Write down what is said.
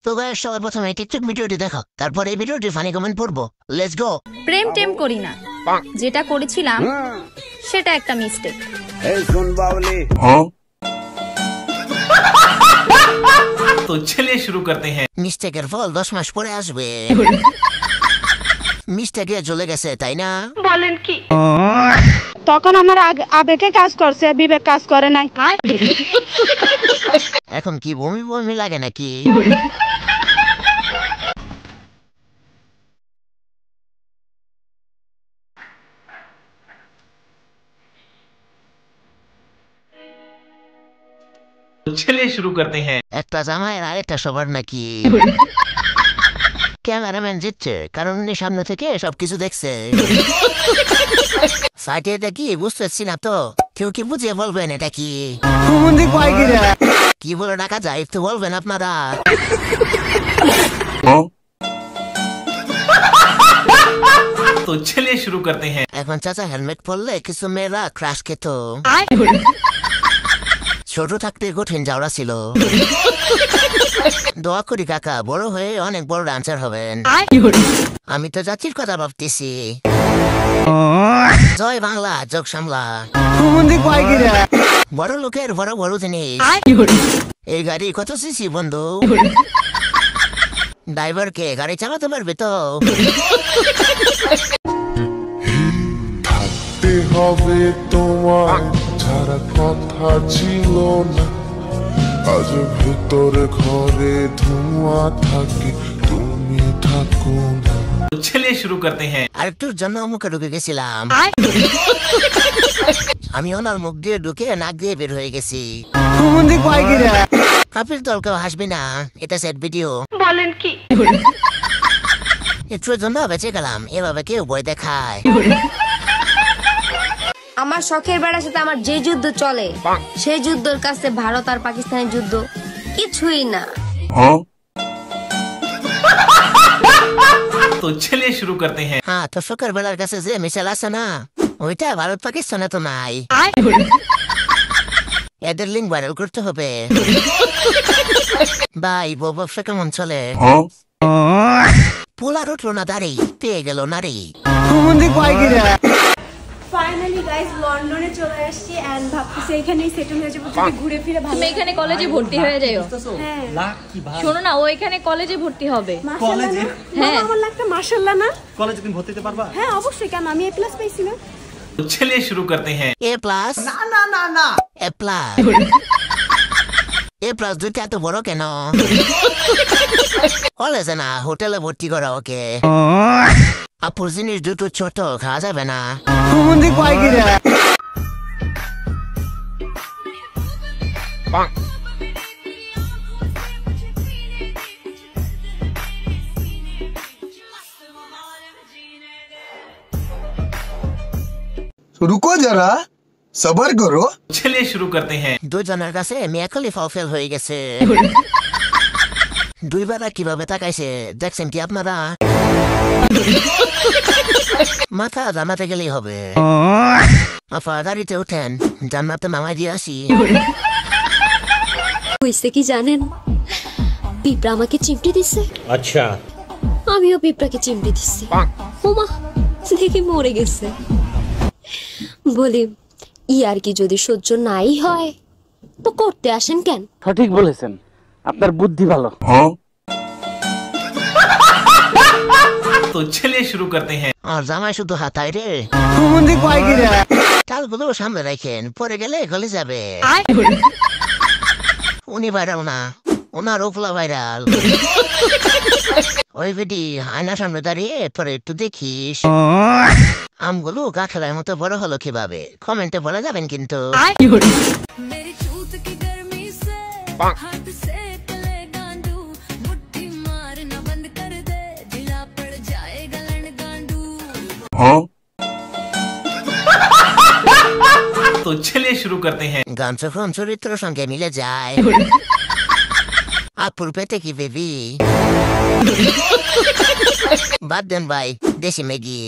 তো গাইস সবার প্রথমে টিকটক ভিডিওটি দেখো, তারপর এই ভিডিওটি ফানি কমেন্ট পড়বো। Let's go. প্রেম টেম করি না, যেটা করেছিলাম সেটা একটা মিস্টেক। এই শুন বাউলি। तो चलिए शुरू करते हैं। মিস্টেকের ফল 10 মাস পরে আসবে। মিস্টেকে চলে গেছে, তাই না? বলেন কি? তখন আমার আবেগে কাজ করছে, বিবেক কাজ করে নাই। এখন কি বমি বমি লাগে নাকি? तो चलिए शुरू करते हैं। একটা জামাই আর একটা সবার নাকি? ক্যামেরাম্যান জিতছে কারণ উনি সামনে থেকে সবকিছু দেখছে। সাইটে এটা কি বুঝতেছি না তো, কেউ কি বুঝিয়ে বলবেন এটা কি? কি বলে ডাকা যায় একটু বলবেন আপনারা? तो चलिए शुरू करते हैं। এখন চাচা হেলমেট পরলে কিছু মেয়েরা ক্রাশ খেত। ছোট থাকতে কঠিন যাওয়া ছিল। দোয়া করি কাকা বড় হয়ে অনেক বড় ডান্সার হবেন। আমি তো জাতির কথা ভাবতেছি। জয় বাংলা, যোগ সামলা। বড় লোকের বড় বড় জিনিস। এই গাড়ি কত সিসি বন্ধু? ড্রাইভারকে গাড়ি চালাতে পারবে তো? থাকতে হবে তোমার ছাড়া কথা ছিল না, আজ ভেতরে ঘরে ধোঁয়া থাকে তুমি থাকো না। तो चलिए शुरू करते हैं। আরেকটুর জন্য মুখে ঢুকে গেছিলাম। আমি ওনার মুখ দিয়ে ঢুকে নাক দিয়ে বের হয়ে গেছি। কাপিল তোর কেউ হাসবি না, এটা সেট ভিডিও। বলেন কি? একটুর জন্য বেঁচে গেলাম, এভাবে কেউ বই দেখায়। আমার শখের বেড়ার সাথে আমার যে যুদ্ধ চলে, সেই যুদ্ধের কাছে ভারত আর পাকিস্তানের যুদ্ধ কিছুই না। तो चलिए शुरू करते हैं। হ্যাঁ, তো শোকের বেলার কাছে যে মিশাল আছে না, ওইটা ভারত পাকিস্তানে তো নাই। এদের লিঙ্ক ভাইরাল করতে হবে। ভাই বউ ব্যবসা কেমন চলে? পোলার উঠলো না দাঁড়ি, পেয়ে গেল নারী। ফাইনালি গাইস লন্ডনে চলে আসছি এন্ড ভাবতেছি এখানেই সেটেল হয়ে যাবো, যদি ঘুরে ফিরে ভালো। তুমি এখানে কলেজে ভর্তি হয়ে যাও। হ্যাঁ শোনো না, ও এখানে কলেজে ভর্তি হবে। কলেজে? হ্যাঁ আমার লাগতো মাশাআল্লাহ না। কলেজে তুমি ভর্তি হতে পারবা? হ্যাঁ অবশ্যই, কেন আমি A+ পাইছি না। तो चलिए शुरू करते हैं। এ প্লাস না না না না এ প্লাস। এ প্লাস দুইটা এত বড় কেন? কলেজে না, হোটেলে ভর্তি করা ওকে। আপুর জিনিস দুটো ছোট, খাওয়া যাবে না। रुको जरा सबर करो। चलिए शुरू करते हैं। দুজনের কাছে মিয়া খলিফাও ফেল হয়ে গেছে। দুইবার কিভাবে তাকাইছে দেখছেন কি আপনারা? মাথা জানাতে গেলেই হবে। আপা গাড়িতে উঠেন, জান্নাতে নামাই দিয়ে আসি। হইছে কি জানেন, পিঁপড়া আমাকে চিমটি দিছে। আচ্ছা। আমিও পিঁপড়াকে চিমটি দিচ্ছি। ওমা, দেখি মরে গেছে। বলি ই আর কি যদি সহ্য নাই হয় তো করতে আসেন কেন? সঠিক বলেছেন, আপনার বুদ্ধি ভালো। तो चलिए शुरू करते हैं। আর জামাই শুধু হাতায় রে। চালগুলো সামনে রাখেন, পরে গেলে গলে যাবে। উনি ভাইরাল না, ওনার ওপলা ভাইরাল। ওই বেটি আয়নার সামনে দাঁড়িয়ে পরে একটু দেখিস আমগুলো গাছের মতো বড় হলো কিভাবে, কমেন্টে বলে যাবেন কিন্তু। तो चलिए शुरू करते हैं। গান যখন চরিত্রের সঙ্গে মিলে যায়। আপুর পেটে কি বেবি? বাদ দেন ভাই, দেশি ম্যাগি।